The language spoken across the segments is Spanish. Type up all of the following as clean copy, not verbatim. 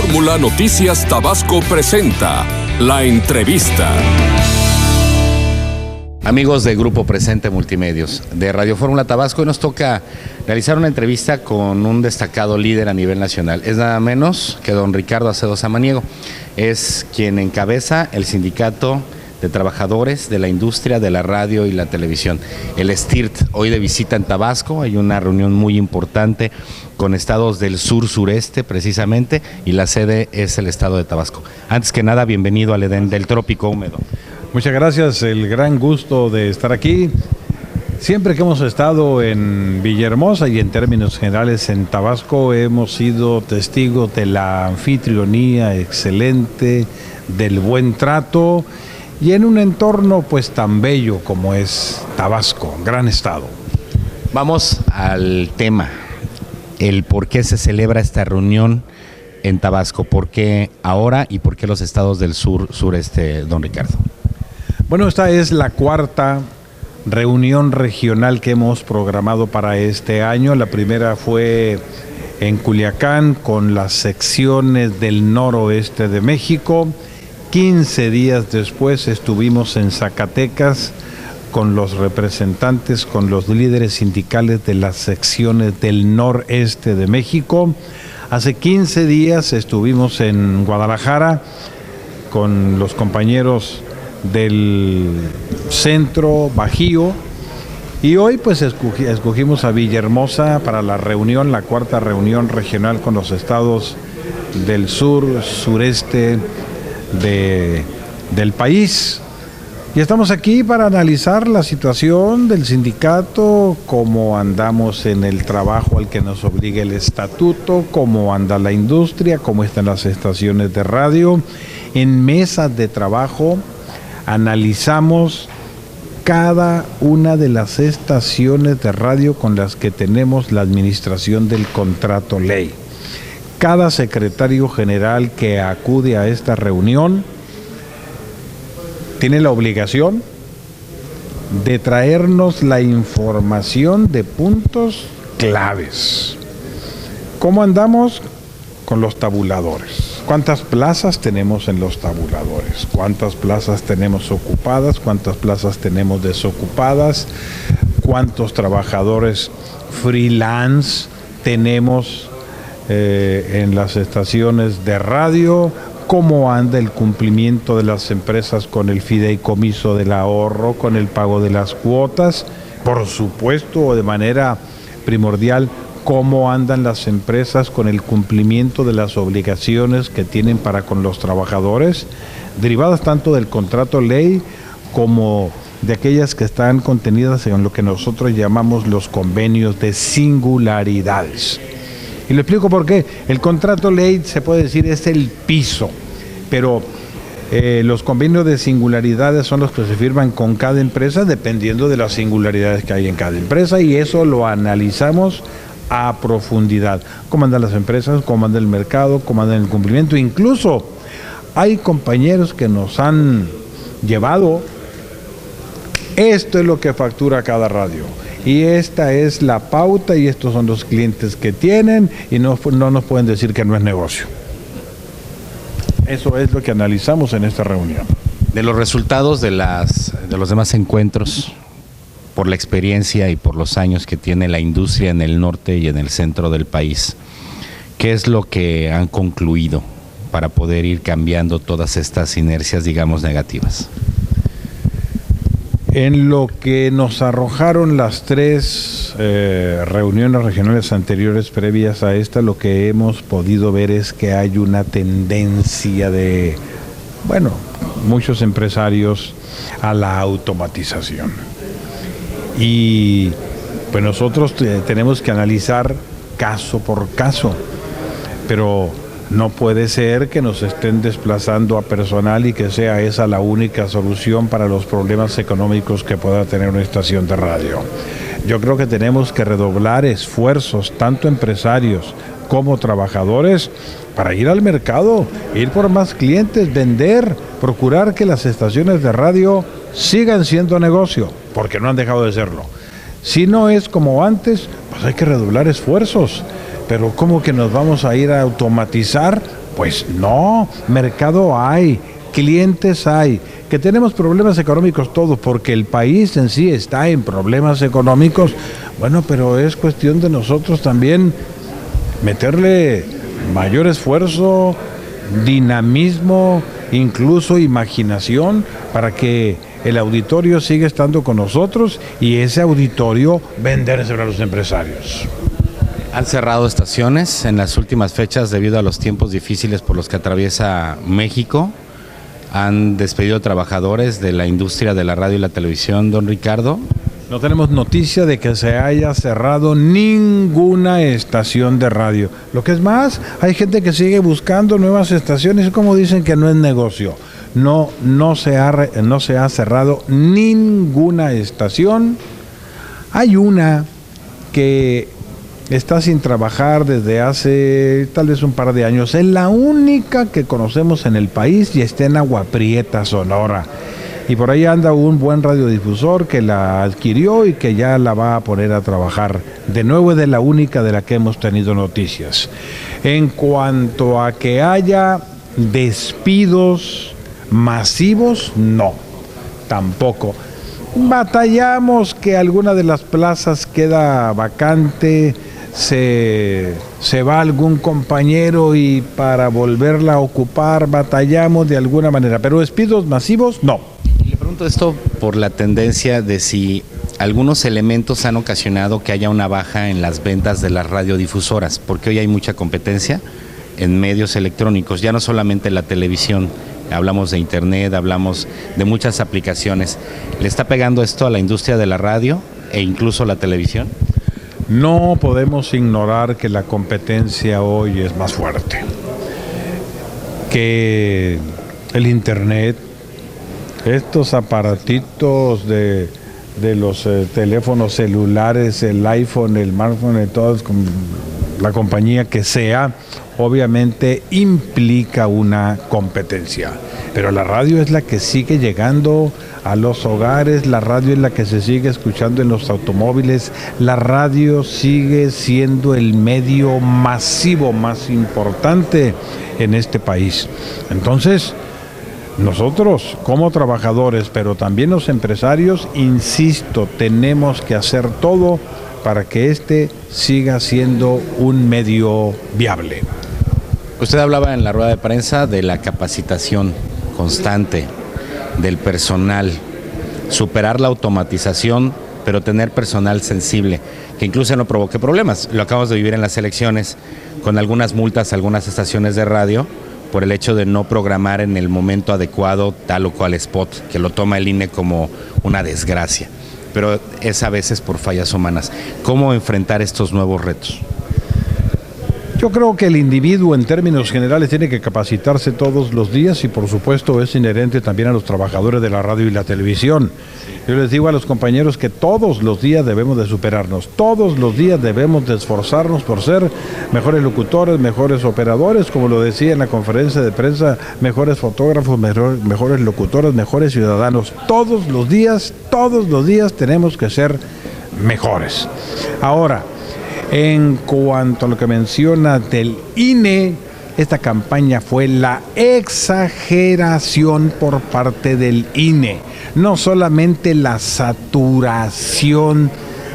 Fórmula Noticias Tabasco presenta La Entrevista. Amigos de Grupo Presente Multimedios de Radio Fórmula Tabasco, hoy nos toca realizar una entrevista con un destacado líder a nivel nacional. Es nada menos que don Ricardo Acedo Samaniego. Es quien encabeza el sindicato de trabajadores de la industria de la radio y la televisión, el STIRT. Hoy de visita en Tabasco, hay una reunión muy importante con estados del sur-sureste precisamente, y la sede es el estado de Tabasco. Antes que nada, bienvenido al Edén del Trópico Húmedo. Muchas gracias, el gran gusto de estar aquí. Siempre que hemos estado en Villahermosa y en términos generales en Tabasco, hemos sido testigos de la anfitrionía excelente, del buen trato y en un entorno pues tan bello como es Tabasco, gran estado. Vamos al tema, el por qué se celebra esta reunión en Tabasco, por qué ahora y por qué los estados del sur-sureste, don Ricardo. Bueno, esta es la cuarta reunión regional que hemos programado para este año. La primera fue en Culiacán con las secciones del noroeste de México. 15 días después estuvimos en Zacatecas con los representantes, con los líderes sindicales de las secciones del noreste de México. Hace 15 días estuvimos en Guadalajara con los compañeros del centro Bajío, y hoy pues escogimos a Villahermosa para la reunión, la cuarta reunión regional con los estados del sur, sureste del país. Y estamos aquí para analizar la situación del sindicato, cómo andamos en el trabajo al que nos obliga el estatuto, cómo anda la industria, cómo están las estaciones de radio. En mesas de trabajo analizamos cada una de las estaciones de radio con las que tenemos la administración del contrato ley. Cada secretario general que acude a esta reunión tiene la obligación de traernos la información de puntos claves. ¿Cómo andamos con los tabuladores? ¿Cuántas plazas tenemos en los tabuladores? ¿Cuántas plazas tenemos ocupadas? ¿Cuántas plazas tenemos desocupadas? ¿Cuántos trabajadores freelance tenemos en las estaciones de radio? ¿Cómo anda el cumplimiento de las empresas con el fideicomiso del ahorro, con el pago de las cuotas? Por supuesto, de manera primordial, cómo andan las empresas con el cumplimiento de las obligaciones que tienen para con los trabajadores, derivadas tanto del contrato ley como de aquellas que están contenidas en lo que nosotros llamamos los convenios de singularidades. Y le explico por qué. El contrato ley, se puede decir, es el piso, pero los convenios de singularidades son los que se firman con cada empresa dependiendo de las singularidades que hay en cada empresa, y eso lo analizamos a profundidad. Cómo andan las empresas, cómo anda el mercado, cómo anda el cumplimiento. Incluso hay compañeros que nos han llevado: esto es lo que factura cada radio, y esta es la pauta, y estos son los clientes que tienen, y no nos pueden decir que no es negocio. Eso es lo que analizamos en esta reunión. De los resultados de los demás encuentros, por la experiencia y por los años que tiene la industria en el norte y en el centro del país, ¿qué es lo que han concluido para poder ir cambiando todas estas inercias, digamos, negativas? En lo que nos arrojaron las tres reuniones regionales anteriores previas a esta, lo que hemos podido ver es que hay una tendencia de, muchos empresarios a la automatización. Y pues nosotros tenemos que analizar caso por caso, pero no puede ser que nos estén desplazando a personal y que sea esa la única solución para los problemas económicos que pueda tener una estación de radio. Yo creo que tenemos que redoblar esfuerzos, tanto empresarios como trabajadores, para ir al mercado, ir por más clientes, vender, procurar que las estaciones de radio sigan siendo negocio, porque no han dejado de serlo. Si no es como antes, pues hay que redoblar esfuerzos. Pero ¿cómo que nos vamos a ir a automatizar Pues no, mercado hay, clientes hay, que tenemos problemas económicos todos, porque el país en sí está en problemas económicos. Bueno, pero es cuestión de nosotros también meterle mayor esfuerzo, dinamismo, incluso imaginación, para que el auditorio siga estando con nosotros y ese auditorio vendérselo a los empresarios. Han cerrado estaciones en las últimas fechas debido a los tiempos difíciles por los que atraviesa México. Han despedido trabajadores de la industria de la radio y la televisión, don Ricardo. No tenemos noticia de que se haya cerrado ninguna estación de radio. Lo que es más, hay gente que sigue buscando nuevas estaciones, como dicen que no es negocio. No se ha cerrado ninguna estación. Hay una que está sin trabajar desde hace tal vez un par de años. Es la única que conocemos en el país y está en Agua Prieta, Sonora. Y por ahí anda un buen radiodifusor que la adquirió y que ya la va a poner a trabajar. De nuevo es de la única de la que hemos tenido noticias. En cuanto a que haya despidos masivos, no, tampoco. Batallamos que alguna de las plazas queda vacante, se va algún compañero y para volverla a ocupar batallamos de alguna manera, pero despidos masivos, no. Le pregunto esto por la tendencia de si algunos elementos han ocasionado que haya una baja en las ventas de las radiodifusoras, porque hoy hay mucha competencia en medios electrónicos, ya no solamente la televisión, hablamos de internet, hablamos de muchas aplicaciones. ¿Le está pegando esto a la industria de la radio e incluso la televisión? No podemos ignorar que la competencia hoy es más fuerte, que el internet, estos aparatitos de los teléfonos celulares, el iPhone, el smartphone, todos, la compañía que sea, obviamente implica una competencia. Pero la radio es la que sigue llegando a los hogares, la radio es la que se sigue escuchando en los automóviles, la radio sigue siendo el medio masivo más importante en este país. Entonces, nosotros como trabajadores, pero también los empresarios, insisto, tenemos que hacer todo para que este siga siendo un medio viable. Usted hablaba en la rueda de prensa de la capacitación constante del personal, superar la automatización, pero tener personal sensible, que incluso no provoque problemas. Lo acabamos de vivir en las elecciones, con algunas multas a algunas estaciones de radio, por el hecho de no programar en el momento adecuado tal o cual spot, que lo toma el INE como una desgracia. Pero es a veces por fallas humanas. ¿Cómo enfrentar estos nuevos retos? Yo creo que el individuo en términos generales tiene que capacitarse todos los días y por supuesto es inherente también a los trabajadores de la radio y la televisión. Yo les digo a los compañeros que todos los días debemos de superarnos, todos los días debemos de esforzarnos por ser mejores locutores, mejores operadores, como lo decía en la conferencia de prensa, mejores fotógrafos, mejores locutores, mejores ciudadanos. Todos los días tenemos que ser mejores. Ahora, en cuanto a lo que menciona del INE, esta campaña fue la exageración por parte del INE, no solamente la saturación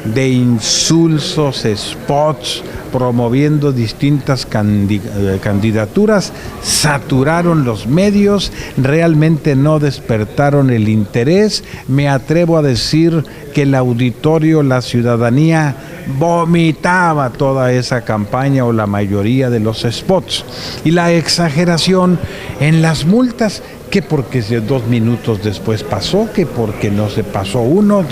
de insulsos, spots, promoviendo distintas candidaturas, saturaron los medios, realmente no despertaron el interés. Me atrevo a decir que el auditorio, la ciudadanía, vomitaba toda esa campaña o la mayoría de los spots. Y la exageración en las multas, que porque 2 minutos después pasó, que porque no se pasó uno,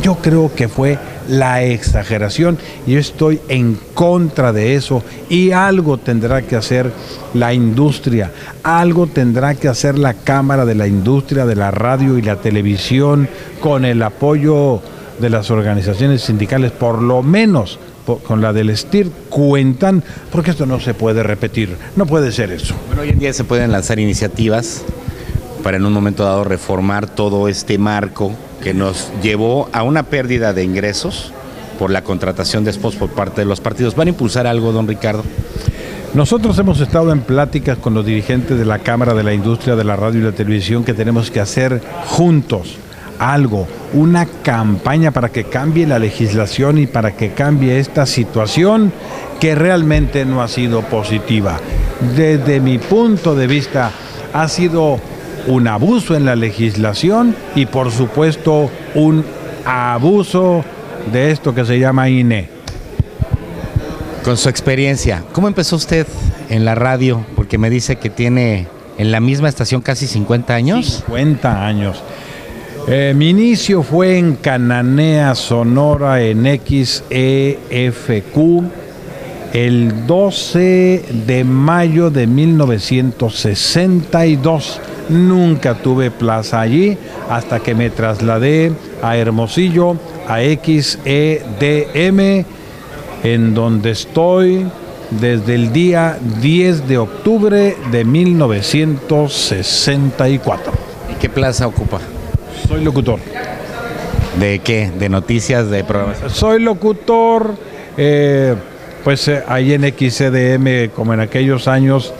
yo creo que fue la exageración y yo estoy en contra de eso y algo tendrá que hacer la industria, algo tendrá que hacer la Cámara de la Industria de la Radio y la Televisión con el apoyo de las organizaciones sindicales, por lo menos con la del STIR cuentan, porque esto no se puede repetir, no puede ser eso. Bueno, hoy en día se pueden lanzar iniciativas para en un momento dado reformar todo este marco que nos llevó a una pérdida de ingresos por la contratación de spots por parte de los partidos. ¿Van a impulsar algo, don Ricardo? Nosotros hemos estado en pláticas con los dirigentes de la Cámara de la Industria de la Radio y la Televisión que tenemos que hacer juntos algo, una campaña para que cambie la legislación y para que cambie esta situación que realmente no ha sido positiva. Desde mi punto de vista, ha sido un abuso en la legislación y por supuesto un abuso de esto que se llama INE. Con su experiencia, ¿cómo empezó usted en la radio? Porque me dice que tiene en la misma estación casi 50 años. 50 años. Mi inicio fue en Cananea, Sonora, en XEFQ, el 12 de mayo de 1962. Nunca tuve plaza allí hasta que me trasladé a Hermosillo, a XEDM, en donde estoy desde el día 10 de octubre de 1964. ¿Y qué plaza ocupa? Soy locutor. ¿De qué? ¿De noticias, de programación? Soy locutor, ahí en XCDM, como en aquellos años,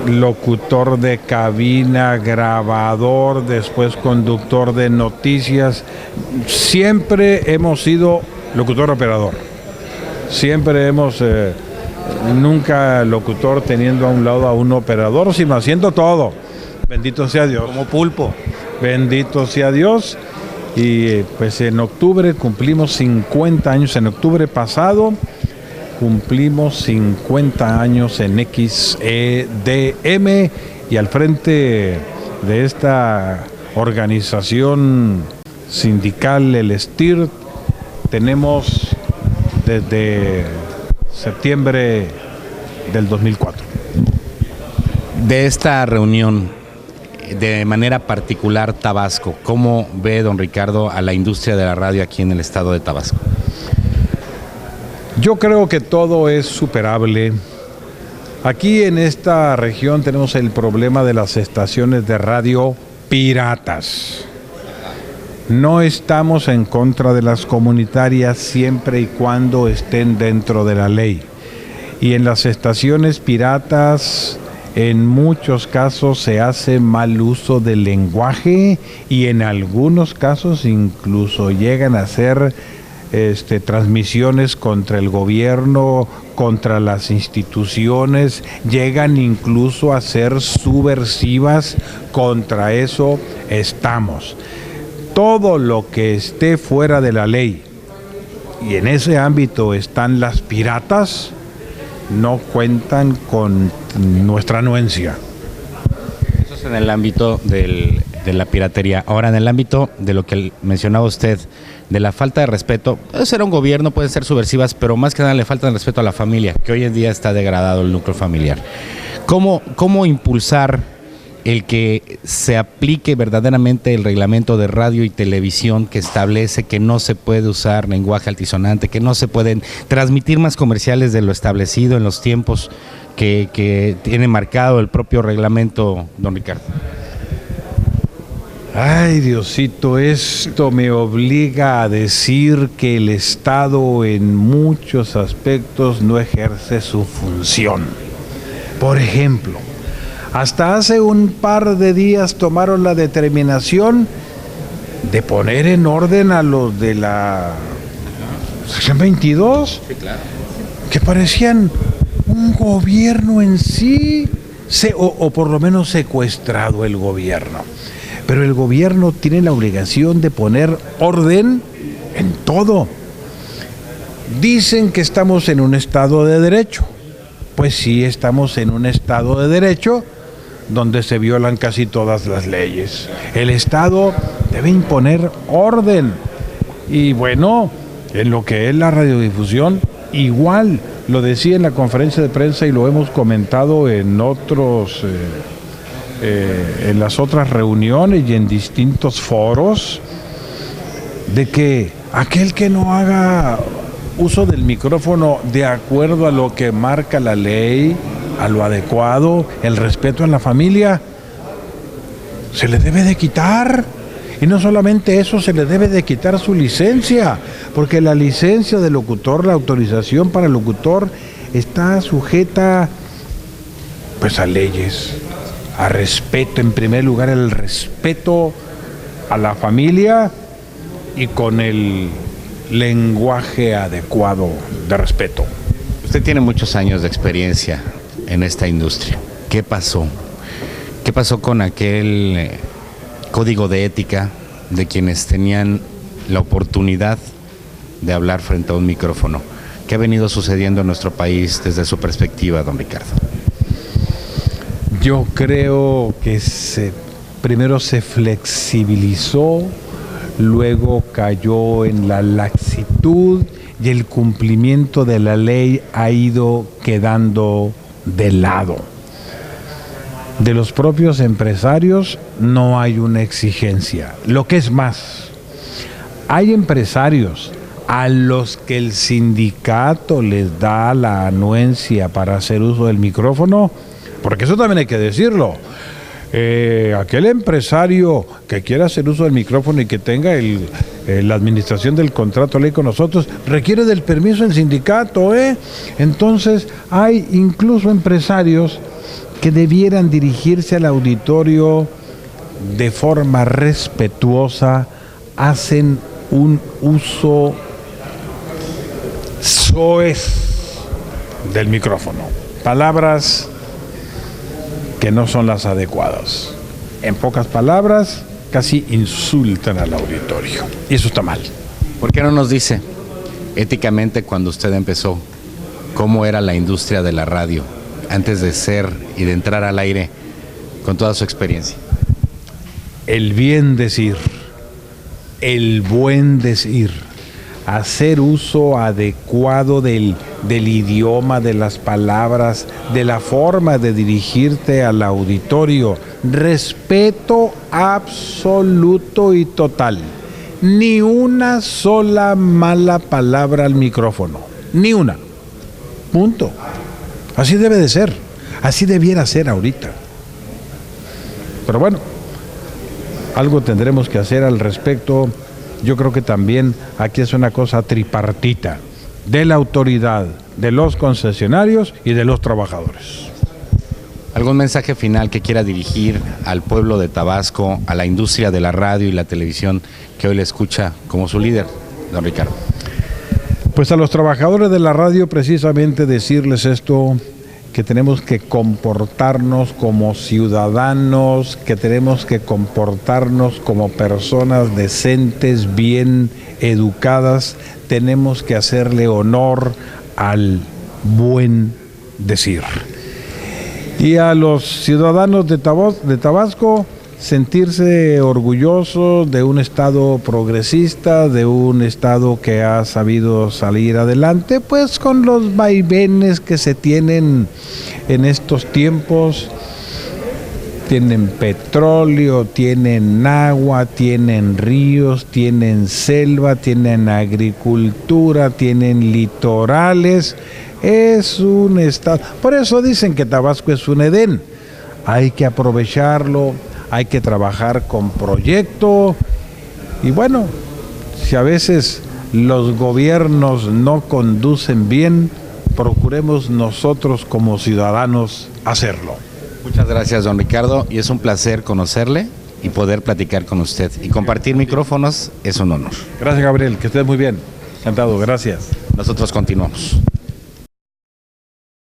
locutor de cabina, grabador, después conductor de noticias. Siempre hemos sido locutor operador. Siempre hemos, nunca locutor teniendo a un lado a un operador, sino haciendo todo. Bendito sea Dios. Como pulpo. Bendito sea Dios. Y pues en octubre cumplimos 50 años, en octubre pasado cumplimos 50 años en XEDM y al frente de esta organización sindical, el STIR, tenemos desde septiembre del 2004. De esta reunión, de manera particular Tabasco, ¿cómo ve don Ricardo a la industria de la radio aquí en el estado de Tabasco? Yo creo que todo es superable. Aquí en esta región tenemos el problema de las estaciones de radio piratas. No estamos en contra de las comunitarias siempre y cuando estén dentro de la ley. Y en las estaciones piratas, en muchos casos se hace mal uso del lenguaje y en algunos casos incluso llegan a hacer transmisiones contra el gobierno, contra las instituciones, llegan incluso a ser subversivas. Contra eso estamos. Todo lo que esté fuera de la ley, y en ese ámbito están las piratas, no cuentan con nuestra anuencia. Eso es en el ámbito de la piratería. Ahora, en el ámbito de lo que mencionaba usted, de la falta de respeto, puede ser un gobierno, pueden ser subversivas, pero más que nada le falta el respeto a la familia, que hoy en día está degradado el núcleo familiar. ¿Cómo impulsar el que se aplique verdaderamente el reglamento de radio y televisión que establece que no se puede usar lenguaje altisonante, que no se pueden transmitir más comerciales de lo establecido en los tiempos que tiene marcado el propio reglamento, don Ricardo? Ay, Diosito, esto me obliga a decir que el Estado en muchos aspectos no ejerce su función. Por ejemplo, hasta hace un par de días tomaron la determinación de poner en orden a los de la sección 22, Sí, claro. que parecían un gobierno en sí, o por lo menos secuestrado el gobierno. Pero el gobierno tiene la obligación de poner orden en todo. Dicen que estamos en un estado de derecho. Pues sí, estamos en un estado de derecho donde se violan casi todas las leyes. El Estado debe imponer orden. Y bueno, en lo que es la radiodifusión, igual, lo decía en la conferencia de prensa y lo hemos comentado en otros, en las otras reuniones y en distintos foros, de que aquel que no haga uso del micrófono de acuerdo a lo que marca la ley, a lo adecuado, el respeto a la familia, se le debe de quitar. Y no solamente eso, se le debe de quitar su licencia, porque la licencia de locutor, la autorización para locutor, está sujeta Pues a leyes, a respeto, en primer lugar el respeto a la familia y con el lenguaje adecuado de respeto. Usted tiene muchos años de experiencia en esta industria. ¿Qué pasó? ¿Qué pasó con aquel código de ética de quienes tenían la oportunidad de hablar frente a un micrófono? ¿Qué ha venido sucediendo en nuestro país desde su perspectiva, don Ricardo? Yo creo que primero se flexibilizó, luego cayó en la laxitud y el cumplimiento de la ley ha ido quedando de lado. De los propios empresarios no hay una exigencia. Lo que es más, hay empresarios a los que el sindicato les da la anuencia para hacer uso del micrófono, porque eso también hay que decirlo. Aquel empresario que quiera hacer uso del micrófono y que tenga la administración del contrato ley con nosotros, requiere del permiso del sindicato, Entonces, hay incluso empresarios que debieran dirigirse al auditorio de forma respetuosa, hacen un uso soez del micrófono. Palabras que no son las adecuadas. En pocas palabras, casi insultan al auditorio. Y eso está mal. ¿Por qué no nos dice, éticamente, cuando usted empezó, cómo era la industria de la radio, antes de ser y de entrar al aire, con toda su experiencia? El bien decir, el buen decir, hacer uso adecuado del idioma, de las palabras, de la forma de dirigirte al auditorio, respeto absoluto y total. Ni una sola mala palabra al micrófono, ni una. Punto. Así debe de ser, así debiera ser ahorita. Pero bueno, algo tendremos que hacer al respecto. Yo creo que también aquí es una cosa tripartita, de la autoridad, de los concesionarios y de los trabajadores. ¿Algún mensaje final que quiera dirigir al pueblo de Tabasco, a la industria de la radio y la televisión que hoy le escucha como su líder, don Ricardo? Pues a los trabajadores de la radio precisamente decirles esto, que tenemos que comportarnos como ciudadanos, que tenemos que comportarnos como personas decentes, bien educadas, tenemos que hacerle honor al buen decir. Y a los ciudadanos de Tabasco, sentirse orgullosos de un estado progresista, de un estado que ha sabido salir adelante, pues con los vaivenes que se tienen en estos tiempos. Tienen petróleo, tienen agua, tienen ríos, tienen selva, tienen agricultura, tienen litorales. Es un estado. Por eso dicen que Tabasco es un Edén. Hay que aprovecharlo. Hay que trabajar con proyecto y bueno, si a veces los gobiernos no conducen bien, procuremos nosotros como ciudadanos hacerlo. Muchas gracias, don Ricardo, y es un placer conocerle y poder platicar con usted. Y compartir micrófonos es un honor. Gracias, Gabriel, que estés muy bien. Encantado, gracias. Nosotros continuamos.